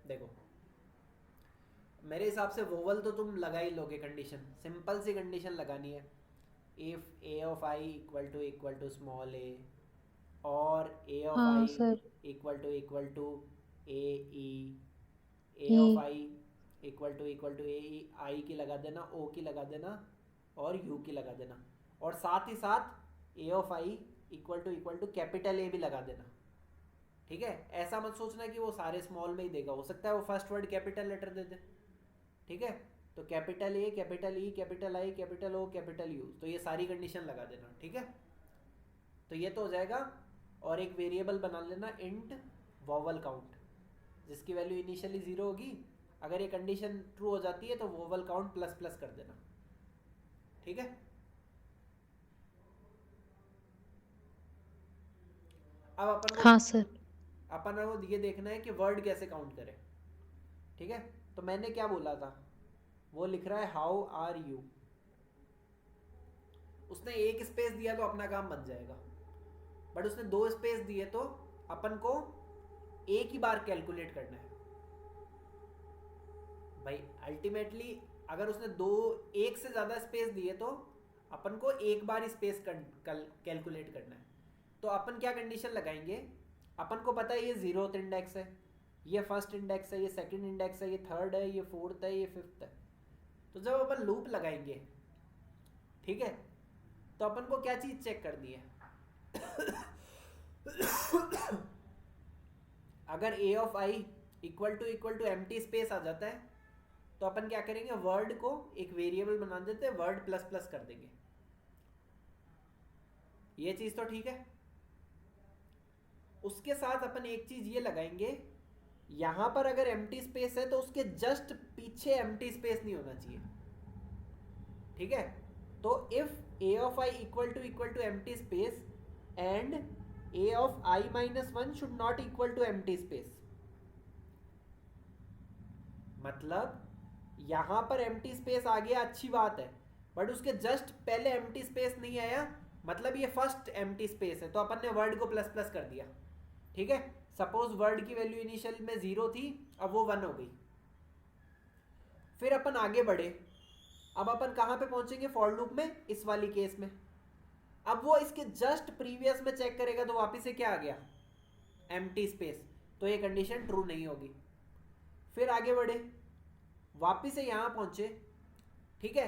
देखो मेरे हिसाब से वोवल तो तुम लगा ही लोगे, कंडीशन सिंपल सी कंडीशन लगानी है, इफ a(i) = स्मॉल a, और a(i) हाँ sir. = A e a E of i equal to a e, i की लगा देना, ओ की लगा देना और यू की लगा देना, और साथ ही साथ a of i equal to capital a भी लगा देना। ठीक है, ऐसा मत सोचना कि वो सारे स्मॉल में ही देगा, हो सकता है वो फर्स्ट वर्ड कैपिटल लेटर दे दे। ठीक है, तो capital A, capital E, capital I, capital O, capital U, तो ये सारी कंडीशन लगा देना। ठीक है, तो ये तो हो जाएगा। और एक वेरिएबल बना लेना इंट वोवल काउंट, जिसकी वैल्यू इनिशियली 0 होगी। अगर ये कंडीशन ट्रू हो जाती है तो वोवल काउंट प्लस प्लस कर देना। ठीक है, अब हाँ सर। अपन को ये देखना है कि वर्ड कैसे काउंट करें। ठीक है, तो मैंने क्या बोला था, वो लिख रहा है हाउ आर यू। उसने एक स्पेस दिया तो अपना काम बन जाएगा, बट उसने 2 स्पेस दिए तो अपन को एक ही बार कैलकुलेट करना है भाई। अल्टीमेटली अगर उसने एक से ज्यादा स्पेस दिए तो अपन को एक बार स्पेस कैलकुलेट करना है। तो अपन क्या कंडीशन लगाएंगे, अपन को पता है ये 0th इंडेक्स है, ये फर्स्ट इंडेक्स है, ये सेकंड इंडेक्स है, ये थर्ड है, ये फोर्थ है, ये फिफ्थ है। तो जब अपन लूप लगाएंगे, ठीक है, तो अपन को क्या चीज चेक करनी है अगर a of i equal to empty space आ जाता है तो अपन क्या करेंगे, वर्ड को एक वेरिएबल बना देते हैं, वर्ड प्लस प्लस कर देंगे। ये चीज तो ठीक है। उसके साथ अपन एक चीज ये लगाएंगे, यहां पर अगर एम्प्टी स्पेस है तो उसके जस्ट पीछे एम्प्टी स्पेस नहीं होना चाहिए। ठीक है, तो if a of i equal to empty space and a of i minus 1 should not equal to empty space, मतलब यहां पर एम्प्टी स्पेस आ गया, अच्छी बात है, बट उसके जस्ट पहले एम्प्टी स्पेस नहीं आया, मतलब ये फर्स्ट एम्प्टी स्पेस है, तो अपन ने वर्ड को प्लस प्लस कर दिया। ठीक है, सपोज वर्ड की वैल्यू इनिशियल में 0 थी, अब वो 1 हो गई। फिर अपन आगे बढ़े, अब अपन कहां पे पहुंचेंगे फॉर लूप में, इस वाली केस में। अब वो इसके जस्ट प्रीवियस में चेक करेगा तो वापस से क्या आ गया, एम्प्टी स्पेस, तो ये कंडीशन ट्रू नहीं होगी। फिर आगे बढ़े, वापिस से यहां पहुंचे, ठीक है,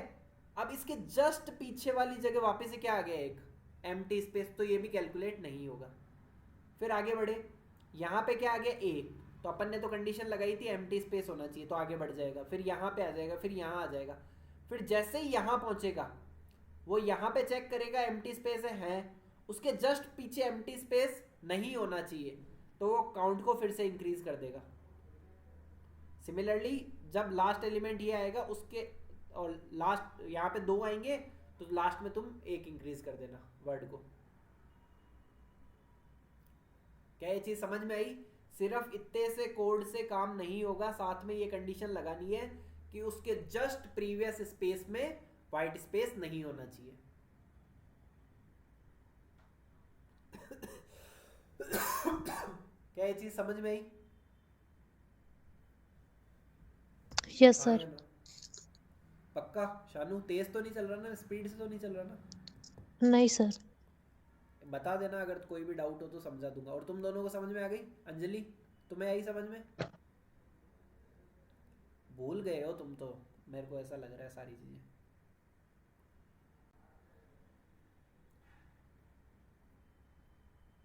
अब इसके जस्ट पीछे वाली जगह वापिस से क्या आ गया, एक एम्प्टी स्पेस, तो ये भी कैलकुलेट नहीं होगा। फिर आगे बढ़े, यहां पे क्या आ गया, ए, तो अपन ने तो कंडीशन लगाई थी एम्प्टी स्पेस होना चाहिए, तो आगे बढ़ जाएगा। फिर यहां पे आ जाएगा, फिर यहां आ जाएगा। फिर जैसे ही यहां पहुंचेगा, वो यहां पे चेक करेगा एम्प्टी स्पेस है, उसके जस्ट पीछे एम्प्टी स्पेस नहीं होना चाहिए, तो वो काउंट को फिर से इंक्रीज कर देगा। सिमिलरली जब लास्ट एलिमेंट ये आएगा, उसके और लास्ट यहाँ पे 2 आएंगे, तो लास्ट में तुम 1 इंक्रीज कर देना वर्ड को। क्या ये चीज समझ में आई? सिर्फ इतने से कोड से काम नहीं होगा, साथ में ये कंडीशन लगानी है कि उसके जस्ट प्रीवियस स्पेस में वाइट स्पेस नहीं होना चाहिए। क्या ये चीज समझ में आई? Yes sir. पक्का? शानू तेज तो नहीं चल रहा ना, स्पीड से तो नहीं चल रहा ना? नहीं सर। बता देना अगर कोई भी डाउट हो तो समझा दूंगा। और तुम दोनों को समझ में आ गई? अंजलि, तुम्हें आई समझ में? भूल गए हो तुम तो, मेरे को ऐसा लग रहा है सारी चीजें।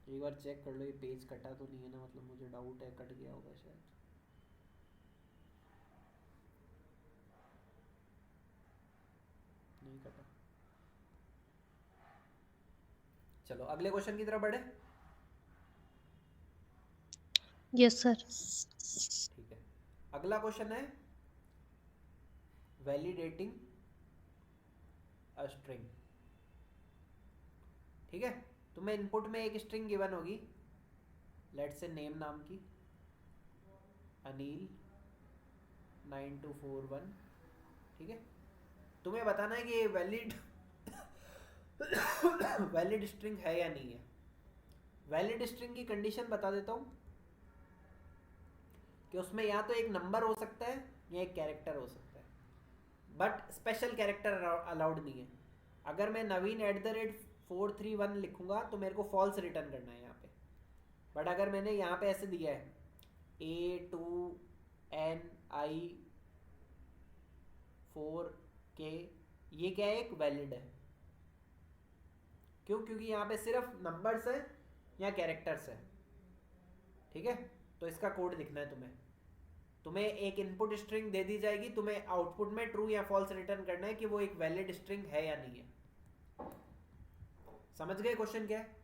एक बार चेक कर लो ये पेज कटा तो नहीं है ना, मतलब मुझे डाउट है कट गया होगा शायद। नहीं कटा। चलो अगले क्वेश्चन की तरफ बढ़े। Yes sir. ठीक है, अगला क्वेश्चन है वैलिडेटिंग अ स्ट्रिंग। ठीक है, तुम्हें इनपुट में एक स्ट्रिंग गिवन होगी, लेट से नेम नाम की, अनिल 9241। ठीक है, तुम्हें बताना है कि ये वैलिड वैलिड स्ट्रिंग है या नहीं है। वैलिड स्ट्रिंग की कंडीशन बता देता हूं कि उसमें या तो एक नंबर हो सकता है या एक कैरेक्टर हो सकता है, बट स्पेशल कैरेक्टर अलाउड नहीं है। अगर मैं नवीन @431 लिखूंगा तो मेरे को फॉल्स रिटर्न करना है यहाँ पे। बट अगर मैंने यहाँ पे ऐसे दिया है A2NI4K, ये क्या है, एक वैलिड है। क्यों? क्योंकि यहाँ पे सिर्फ नंबर्स है या कैरेक्टर्स है। ठीक है, तो इसका कोड लिखना है तुम्हें। तुम्हें एक इनपुट स्ट्रिंग दे दी जाएगी, तुम्हें आउटपुट में ट्रू या फॉल्स रिटर्न करना है कि वो एक वैलिड स्ट्रिंग है या नहीं है। समझ गए क्वेश्चन क्या है?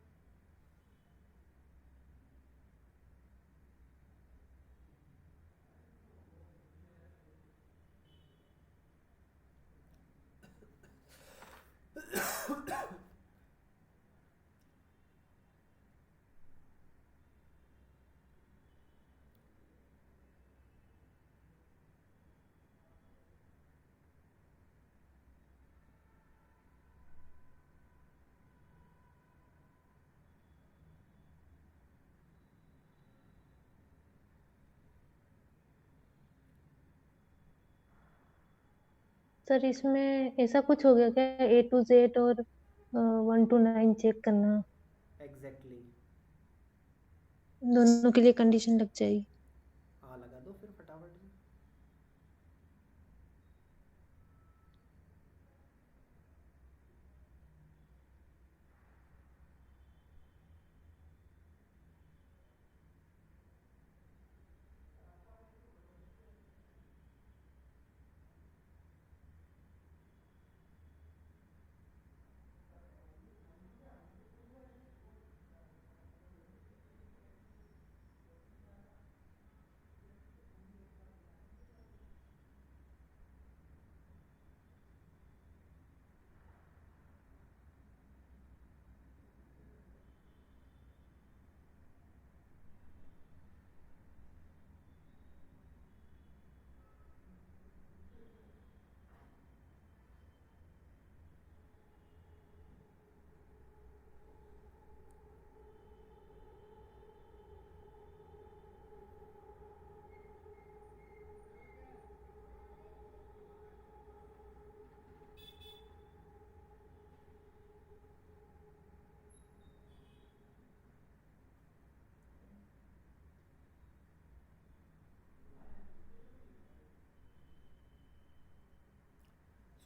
सर इसमें ऐसा कुछ हो गया क्या, A to Z और 1 to 9 चेक करना, एग्जैक्टली। दोनों के लिए कंडीशन लग जाएगी? हाँ, लगा दो फिर फटाफट से।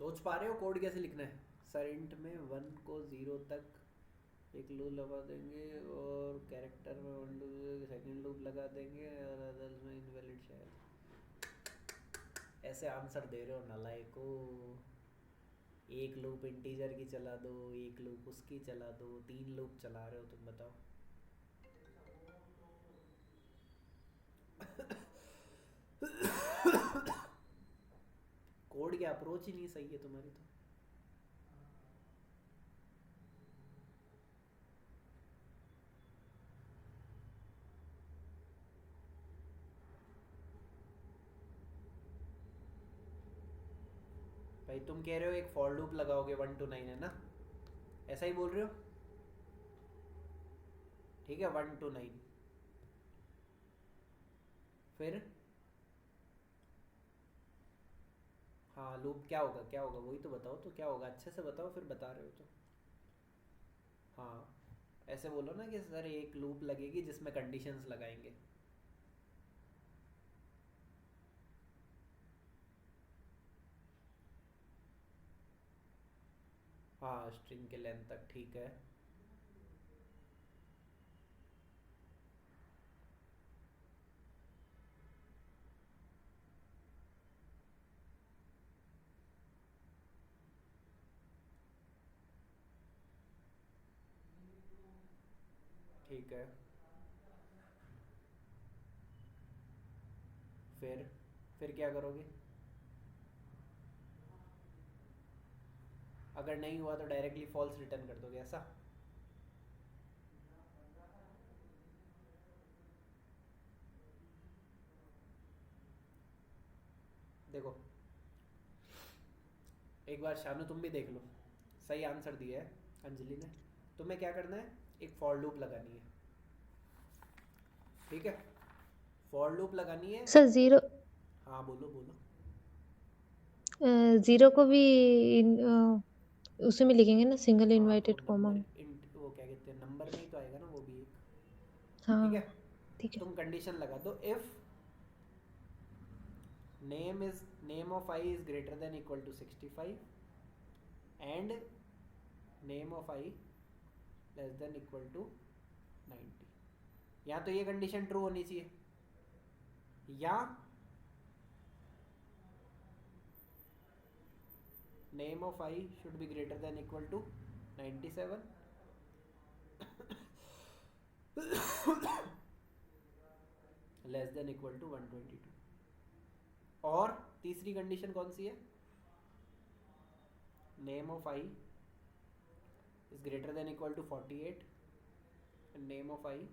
सोच पा रहे हो कोड कैसे लिखना है? सर इंट में 1 को 0 तक एक लूप लगा देंगे और कैरेक्टर में 1 टू सेकेंड लूप लगा देंगे और अदर्स में इनवैलिड शायद। ऐसे आंसर दे रहे हो नालायको। एक लूप इंटीजर की चला दो, एक लूप उसकी चला दो, 3 लूप चला रहे हो तुम, बताओ। कोड की अप्रोच ही नहीं सही है तुम्हारी तो। भाई तुम कह रहे हो एक फॉर लूप लगाओगे 1 to 9, है ना? ऐसा ही बोल रहे हो? ठीक है, 1 to 9। फिर हाँ, लूप क्या होगा, क्या होगा वही तो बताओ, तो क्या होगा अच्छे से बताओ, फिर बता रहे हो तो। हाँ, ऐसे बोलो ना कि सर एक लूप लगेगी जिसमें कंडीशंस लगाएंगे। हाँ, स्ट्रिंग के लेंथ तक, ठीक है। ठीक है, फिर क्या करोगे? अगर नहीं हुआ तो डायरेक्टली फॉल्स रिटर्न कर दोगे, ऐसा? देखो, एक बार शानू तुम भी देख लो। सही आंसर दिया है अंजलि ने। तुम्हें क्या करना है, एक फॉर लूप लगानी है। ठीक है, फॉर लूप लगानी है। सर जीरो, हाँ, बोलो बोलो। जीरो को भी उसी में लिखेंगे ना, सिंगल हाँ, तो इनवाइटेड कॉमा नंबर में? इंट वो क्या कहते हैं, नंबर में ही तो आएगा ना वो भी एक। ठीक हाँ। है, ठीक है। तुम कंडीशन लगा दो, if name of i is greater than equal to 65 and name of i less than equal to 90, या तो ये कंडीशन ट्रू होनी चाहिए, या name of i should be greater than equal to 97 less than equal to 122। और तीसरी condition कौन सी है, name of i is greater than equal to 48 and name of i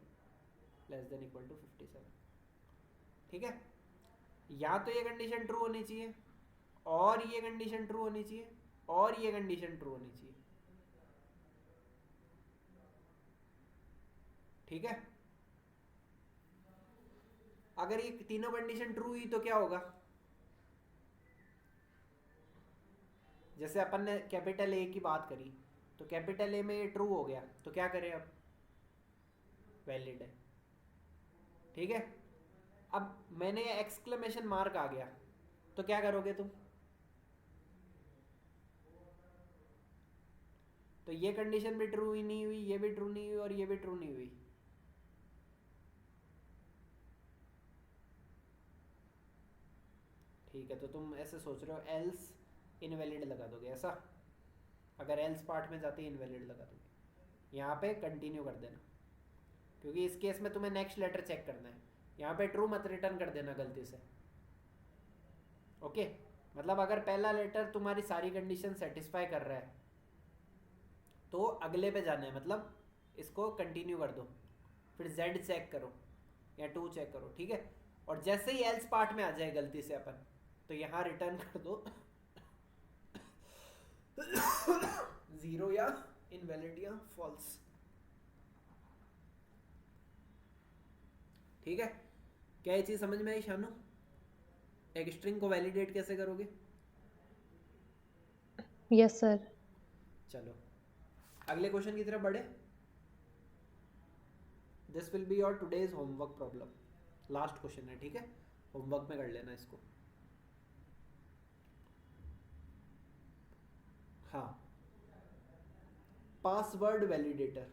less than equal to 57। ठीक है, या तो ये कंडीशन ट्रू होनी चाहिए, और ये कंडीशन ट्रू होनी चाहिए, और ये कंडीशन ट्रू होनी चाहिए। ठीक है, अगर ये तीनों कंडीशन ट्रू हुई तो क्या होगा, जैसे अपन ने कैपिटल ए की बात करी, तो कैपिटल ए में ये ट्रू हो गया तो क्या करें, अब वैलिड है। ठीक है, अब मैंने ये एक्सक्लेमेशन मार्क आ गया तो क्या करोगे तुम, तो ये कंडीशन भी ट्रू ही नहीं हुई, ये भी ट्रू नहीं हुई, और ये भी ट्रू नहीं हुई। ठीक है, तो तुम ऐसे सोच रहे हो एल्स इनवैलिड लगा दोगे ऐसा, अगर एल्स पार्ट में जाते ही इनवैलिड लगा दोगे। यहाँ पे कंटिन्यू कर देना, क्योंकि इस केस में तुम्हें नेक्स्ट लेटर चेक करना है, यहाँ पे ट्रू मत रिटर्न कर देना गलती से। ओके, मतलब अगर पहला लेटर तुम्हारी सारी कंडीशन सेटिस्फाई कर रहा है तो अगले पे जाना है, मतलब इसको कंटिन्यू कर दो, फिर जेड चेक करो या 2 चेक करो। ठीक है, और जैसे ही एल्स पार्ट में आ जाए गलती से अपन, तो यहाँ रिटर्न कर दो 0 या इनवैलिड या फॉल्स। ठीक है, क्या ये चीज समझ में आई शानू, एक स्ट्रिंग को वैलिडेट कैसे करोगे। Yes sir. चलो अगले क्वेश्चन की तरफ बढ़े। This will be your today's homework problem, last question है। ठीक है, होमवर्क में कर लेना इसको। हाँ, पासवर्ड वैलिडेटर,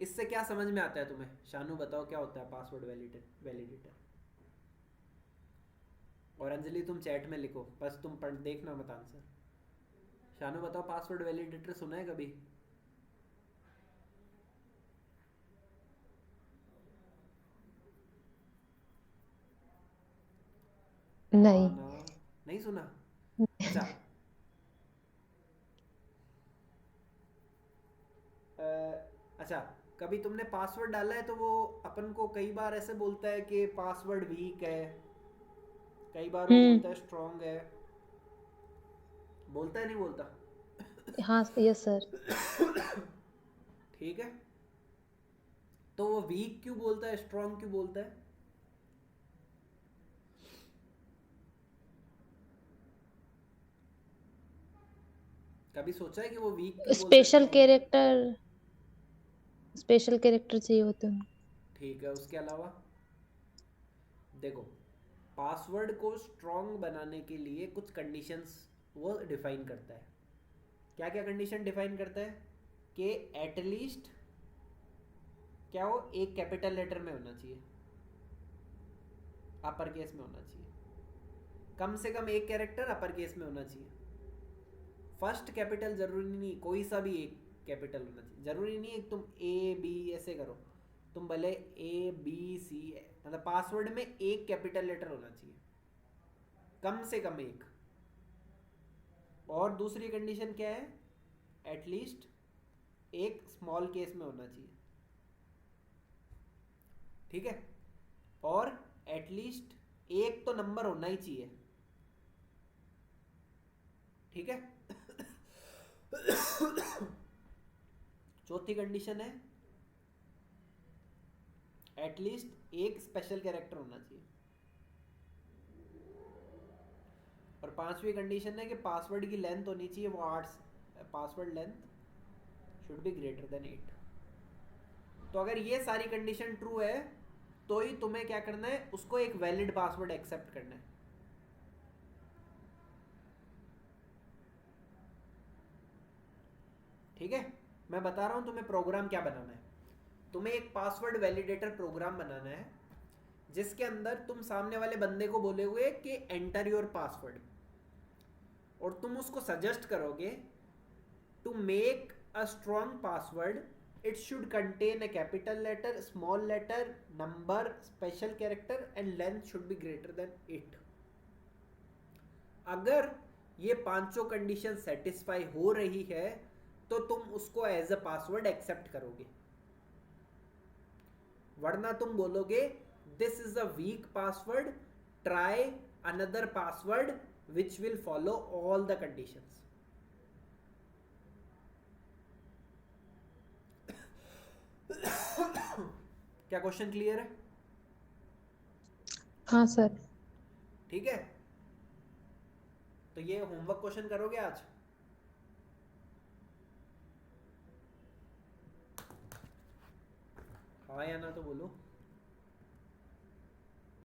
इससे क्या समझ में आता है तुम्हें, शानू बताओ क्या होता है पासवर्ड वैलिडेटर। और अंजलि तुम चैट में लिखो, बस तुम पढ़ देखना मत आंसर। शानू बताओ पासवर्ड वैलिडेटर सुना है कभी। नहीं। ना, नहीं सुना। अच्छा अच्छा, कभी तुमने पासवर्ड डाला है तो वो अपन को कई बार ऐसे बोलता है कि पासवर्ड वीक है, कई बार वो बोलता है स्ट्रॉन्ग है, बोलता है नहीं बोलता। हाँ यस सर। ठीक है, तो वो वीक क्यों बोलता है, स्ट्रॉन्ग क्यों बोलता है। कभी सोचा है कि वो वीक क्यों बोलता है, special strong? Character, special character चाहिए होते हैं। ठीक है, उसके अलावा देखो, पासवर्ड को स्ट्रॉन्ग बनाने के लिए कुछ कंडीशंस वो डिफाइन करता है। क्या क्या कंडीशन डिफाइन करता है, कि एटलीस्ट क्या हो, एक कैपिटल लेटर में होना चाहिए, अपर केस में होना चाहिए, कम से कम एक कैरेक्टर अपर केस में होना चाहिए। फर्स्ट कैपिटल जरूरी नहीं, कोई सा भी एक कैपिटल होना चाहिए, जरूरी नहीं है तुम ए बी ऐसे करो, तुम भले ए बी सी, मतलब पासवर्ड में एक कैपिटल लेटर होना चाहिए, कम से कम एक। और दूसरी कंडीशन क्या है, एटलीस्ट एक स्मॉल केस में होना चाहिए। ठीक है, और एटलीस्ट एक तो नंबर होना ही चाहिए। ठीक है, चौथी कंडीशन है एटलीस्ट एक स्पेशल कैरेक्टर होना चाहिए। और पांचवी कंडीशन है कि पासवर्ड की लेंथ होनी चाहिए वो 8, password length should be greater then 8। तो अगर ये सारी कंडीशन ट्रू है तो ही तुम्हें क्या करना है, उसको एक वैलिड पासवर्ड एक्सेप्ट करना है। ठीक है, मैं बता रहा हूं तुम्हें प्रोग्राम क्या बनाना है। तुम्हें एक पासवर्ड वैलिडेटर प्रोग्राम बनाना है जिसके अंदर तुम सामने वाले बंदे को बोले हुए कि एंटर योर पासवर्ड, और तुम उसको सजेस्ट करोगे to make a strong password, it should contain a capital letter, small letter, number, special character and length should be greater than 8। अगर ये पांचों कंडीशन सेटिस्फाई हो रही है तो तुम उसको एज अ पासवर्ड एक्सेप्ट करोगे, वरना तुम बोलोगे this is a week password, try another password which will follow all the conditions. क्या क्वेश्चन क्लियर है? हाँ सर। ठीक है, तो ये होमवर्क क्वेश्चन करोगे आज? हाँ या ना तो बोलो।